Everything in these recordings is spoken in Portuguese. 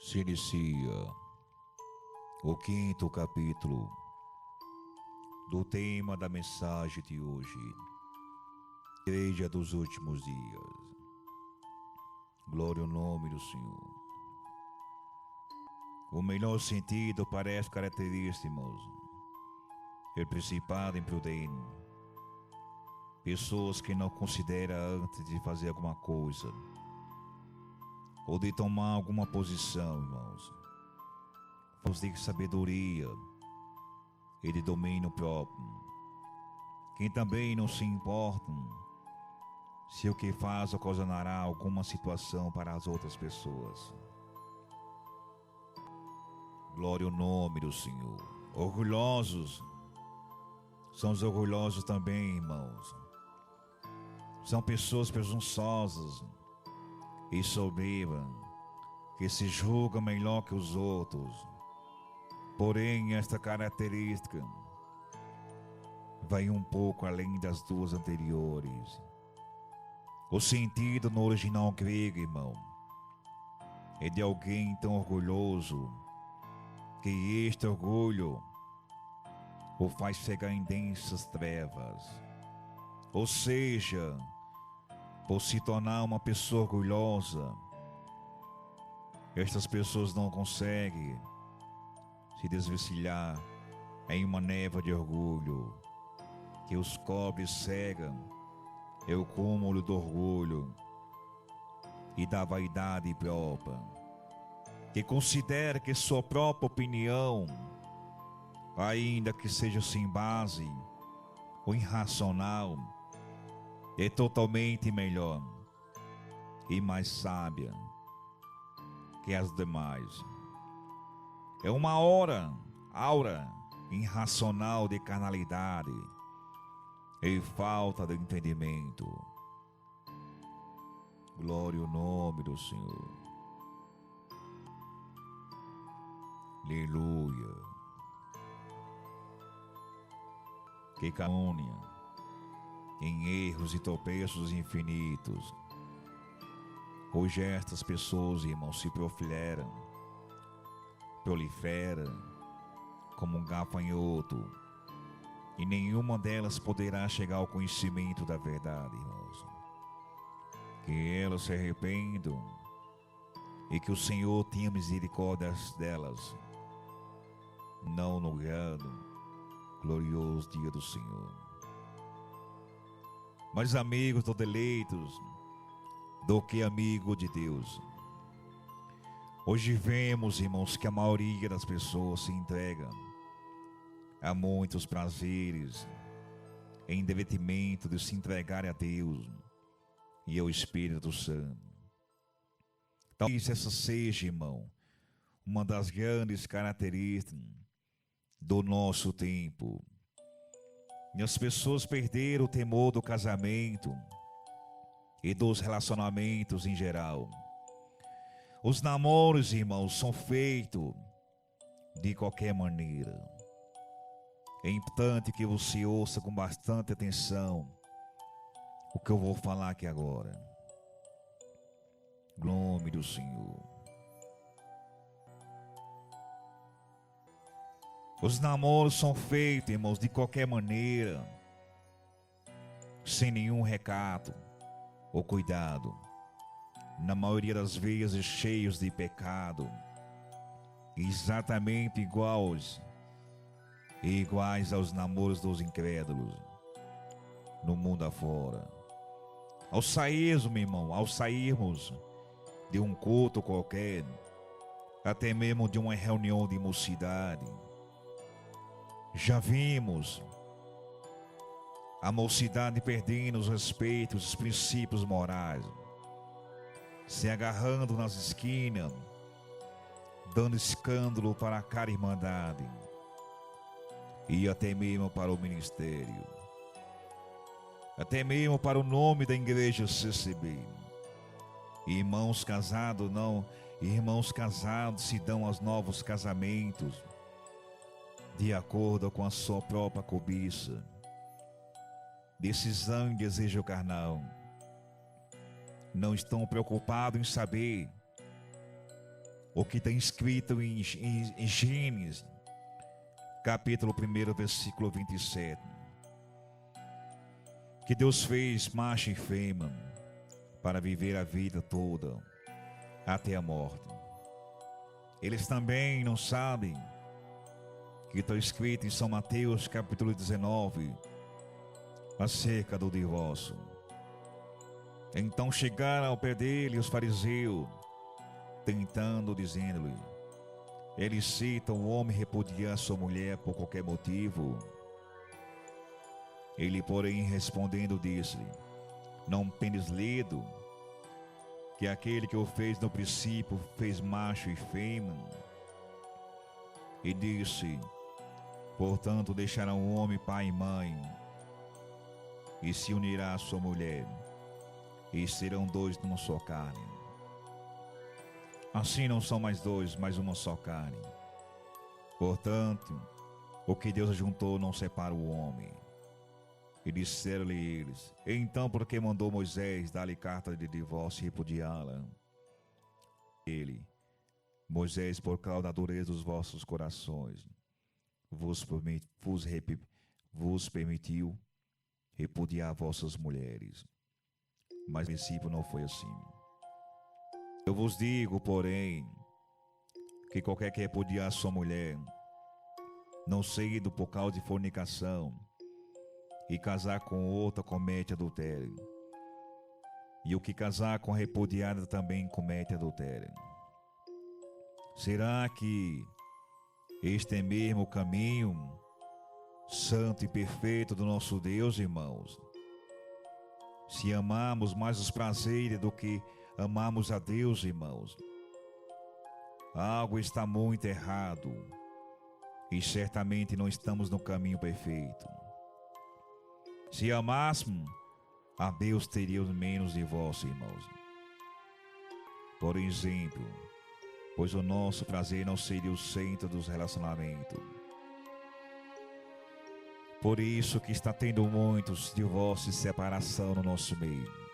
Se inicia o quinto capítulo do tema da mensagem de hoje, Igreja dos últimos dias. Glória ao nome do Senhor. O melhor sentido para as características: o principado imprudente, pessoas que não consideram antes de fazer alguma coisa ou de tomar alguma posição, irmãos. Falta de sabedoria e de domínio próprio, que também não se importam se o que faz ocasionará alguma situação para as outras pessoas. Glória ao nome do Senhor. Orgulhosos são os orgulhosos também, irmãos. São pessoas presunçosas e soberbas, que se julgam melhor que os outros. Porém, esta característica vai um pouco além das duas anteriores. O sentido no original grego, irmão, é de alguém tão orgulhoso que este orgulho o faz cegar em densas trevas. Ou seja, por se tornar uma pessoa orgulhosa, estas pessoas não conseguem se desvencilhar em uma névoa de orgulho que os cobre e cega. É o cúmulo do orgulho e da vaidade própria, que considera que sua própria opinião, ainda que seja sem base ou irracional, é totalmente melhor e mais sábia que as demais. É uma aura irracional de carnalidade e falta de entendimento. Glória ao nome do Senhor. Aleluia. Que calúnia em erros e tropeços infinitos. Hoje estas pessoas, irmãos, se proliferam como um gafanhoto, e nenhuma delas poderá chegar ao conhecimento da verdade, irmãos. Que elas se arrependam e que o Senhor tenha misericórdia delas, não no grande, glorioso dia do Senhor. Mas amigos do deleitos do que amigo de Deus. Hoje vemos, irmãos, que a maioria das pessoas se entrega a muitos prazeres em detrimento de se entregar a Deus e ao Espírito Santo. Talvez essa seja, irmão, uma das grandes características do nosso tempo. E as pessoas perderam o temor do casamento e dos relacionamentos em geral. Os namoros, irmãos, são feitos de qualquer maneira. É importante que você ouça com bastante atenção o que eu vou falar aqui agora. Nome do Senhor. Os namoros são feitos, irmãos, de qualquer maneira, sem nenhum recato ou cuidado. Na maioria das vezes cheios de pecado, exatamente iguais aos namoros dos incrédulos no mundo afora. Ao sairmos de um culto qualquer, até mesmo de uma reunião de mocidade, já vimos a mocidade perdendo os respeitos, os princípios morais, se agarrando nas esquinas, dando escândalo para a cara irmandade e até mesmo para o ministério, até mesmo para o nome da igreja CCB. Irmãos casados se dão aos novos casamentos de acordo com a sua própria cobiça, decisão e desejo carnal. Não estão preocupados em saber o que está escrito em Gênesis, capítulo 1, versículo 27. Que Deus fez macho e fêmea para viver a vida toda até a morte. Eles também não sabem que está escrito em São Mateus capítulo 19 acerca do divórcio. Então chegaram ao pé dele os fariseus, tentando, dizendo-lhe: é lícito o homem repudiar sua mulher por qualquer motivo? Ele, porém, respondendo, disse-lhe: não tendes lido que aquele que o fez no princípio fez macho e fêmea? E disse: portanto, deixará o homem pai e mãe, e se unirá à sua mulher, e serão dois numa só carne. Assim não são mais dois, mas uma só carne. Portanto, o que Deus ajuntou não separa o homem. E disseram-lhe eles: então por que mandou Moisés dar-lhe carta de divórcio e repudiá-la? Ele: Moisés, por causa da dureza dos vossos corações, vos permitiu repudiar vossas mulheres. Mas o princípio não foi assim. Eu vos digo, porém, que qualquer que repudiar sua mulher, não sendo por causa de fornicação, e casar com outra, comete adultério. E o que casar com a repudiada também comete adultério. Será que este é mesmo o caminho santo e perfeito do nosso Deus, irmãos? Se amamos mais os prazeres do que amamos a Deus, irmãos, algo está muito errado e certamente não estamos no caminho perfeito. Se amássemos a Deus, teríamos menos divórcio, irmãos. Por exemplo, pois o nosso prazer não seria o centro dos relacionamentos. Por isso que está tendo muitos divórcios e separação no nosso meio.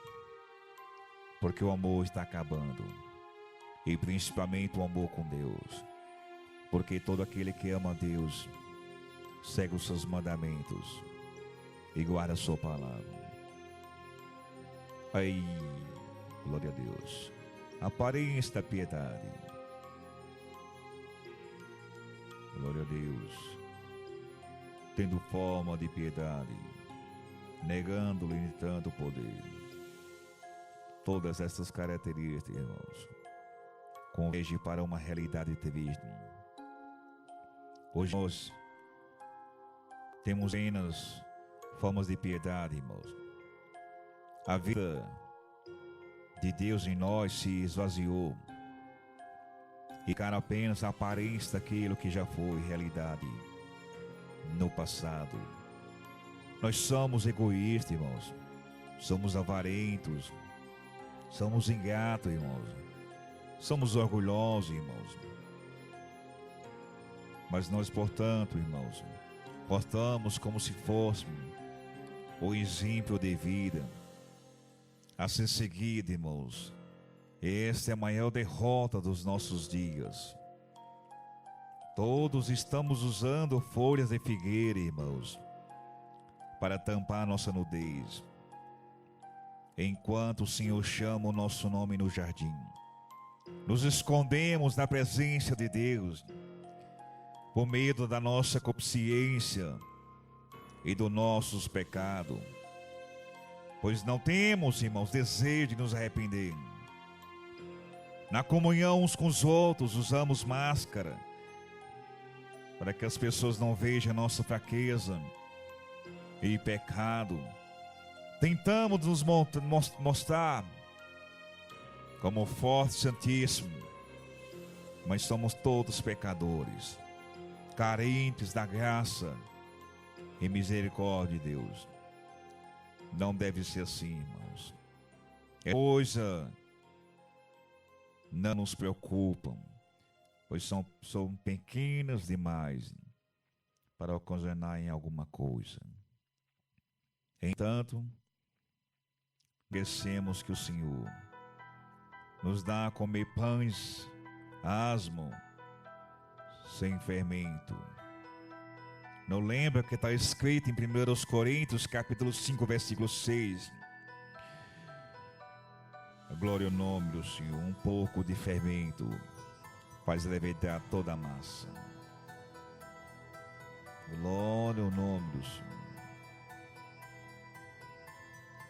Porque o amor está acabando. E principalmente o amor com Deus. Porque todo aquele que ama a Deus segue os seus mandamentos e guarda a sua palavra. Ai, glória a Deus. Aparência da piedade. Glória a Deus. Tendo forma de piedade, negando-lhe em tanto poder. Todas essas características, irmãos, convergem para uma realidade triste. Hoje nós temos apenas formas de piedade, irmãos. A vida de Deus em nós se esvaziou e ficaram apenas a aparência daquilo que já foi realidade no passado. Nós somos egoístas, irmãos. Somos avarentos. Somos ingratos, irmãos. Somos orgulhosos, irmãos. Mas nós, portanto, irmãos, portamos como se fôssemos o exemplo de vida a ser seguido, irmãos. Esta é a maior derrota dos nossos dias. Todos estamos usando folhas de figueira, irmãos, para tampar nossa nudez, enquanto o Senhor chama o nosso nome no jardim. Nos escondemos na presença de Deus, por medo da nossa consciência e dos nossos pecados, pois não temos, irmãos, desejo de nos arrepender. Na comunhão uns com os outros, usamos máscara, para que as pessoas não vejam a nossa fraqueza e pecado. Tentamos nos mostrar como forte e santíssimo, mas somos todos pecadores, carentes da graça e misericórdia de Deus. Não deve ser assim, irmãos. É coisa não nos preocupam, pois são pequenas demais para ocasionar em alguma coisa. Entanto, esquecemos que o Senhor nos dá a comer pães asmo sem fermento. Não lembra que está escrito em 1 Coríntios capítulo 5, versículo 6? Glória ao nome do Senhor. Um pouco de fermento faz levedar toda a massa. Glória ao nome do Senhor.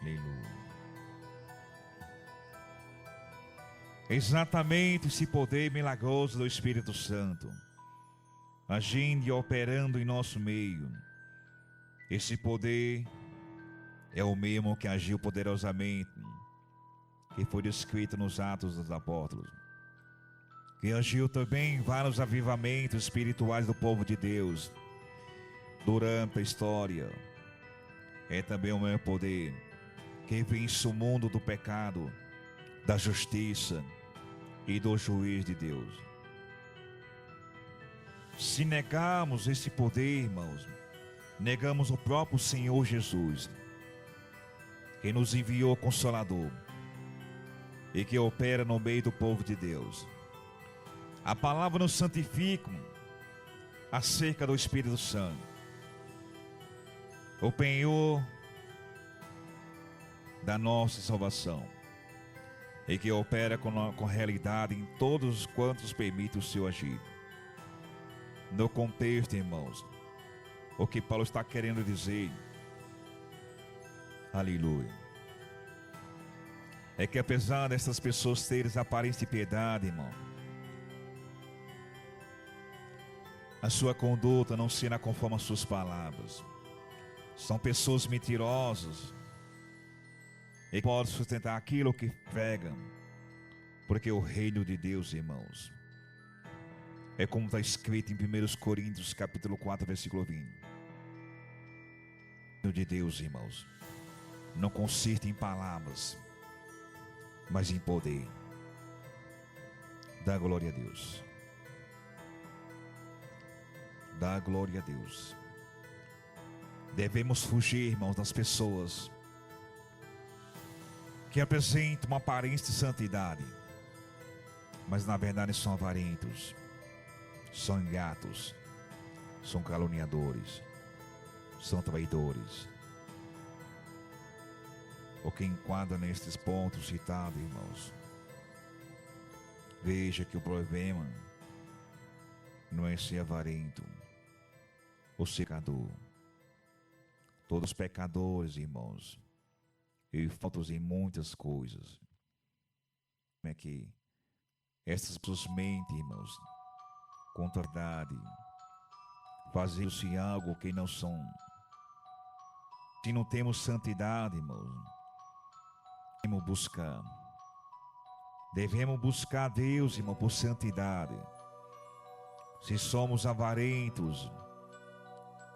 Aleluia. Exatamente esse poder milagroso do Espírito Santo, agindo e operando em nosso meio. Esse poder é o mesmo que agiu poderosamente, que foi descrito nos Atos dos Apóstolos, que agiu também em vários avivamentos espirituais do povo de Deus durante a história. É também o mesmo poder que vence o mundo do pecado, da justiça e do juiz de Deus. Se negarmos esse poder, irmãos, negamos o próprio Senhor Jesus, que nos enviou o Consolador e que opera no meio do povo de Deus. A palavra nos santifica acerca do Espírito Santo, o penhor da nossa salvação, e que opera com realidade em todos quantos permite o seu agir. No contexto, irmãos, o que Paulo está querendo dizer, aleluia, é que apesar dessas pessoas terem aparência de piedade, irmão, a sua conduta não será conforme as suas palavras. São pessoas mentirosas e podem sustentar aquilo que pregam, porque o reino de Deus, irmãos, é como está escrito em 1 Coríntios capítulo 4, versículo 20. O reino de Deus, irmãos, não consiste em palavras, mas em poder. Dá glória a Deus. Dá glória a Deus. Devemos fugir, irmãos, das pessoas que apresentam uma aparência de santidade, mas na verdade são avarentos, são ingratos, são caluniadores, são traidores. O que enquadra nestes pontos citados, irmãos, veja que o problema não é ser avarento ou secador. Todos pecadores, irmãos, e faltos em muitas coisas. Como é que essas pessoas mentem, irmãos, contra a verdade, fazendo-se algo que não são. Se não temos santidade, irmãos, devemos buscar Deus, irmão, por santidade. Se somos avarentos,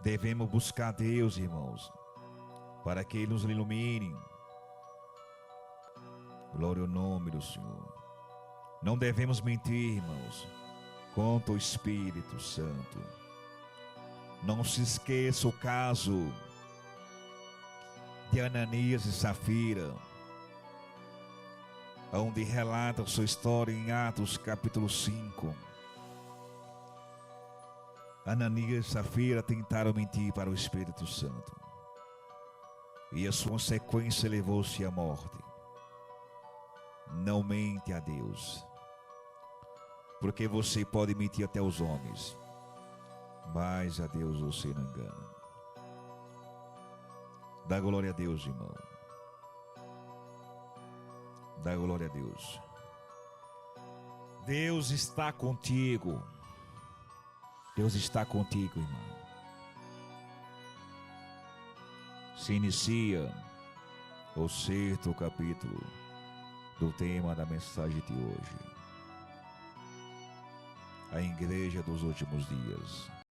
devemos buscar Deus, irmãos, para que Ele nos ilumine. Glória ao nome do Senhor. Não devemos mentir, irmãos, contra o Espírito Santo. Não se esqueça o caso de Ananias e Safira, onde relata a sua história em Atos capítulo 5. Ananias e Safira tentaram mentir para o Espírito Santo, e a sua consequência levou-se à morte. Não mente a Deus, porque você pode mentir até aos homens, mas a Deus você não engana. Dá glória a Deus, irmão. Dá glória a Deus. Deus está contigo. Deus está contigo, irmão. Se inicia o 6º capítulo do tema da mensagem de hoje. A igreja dos últimos dias.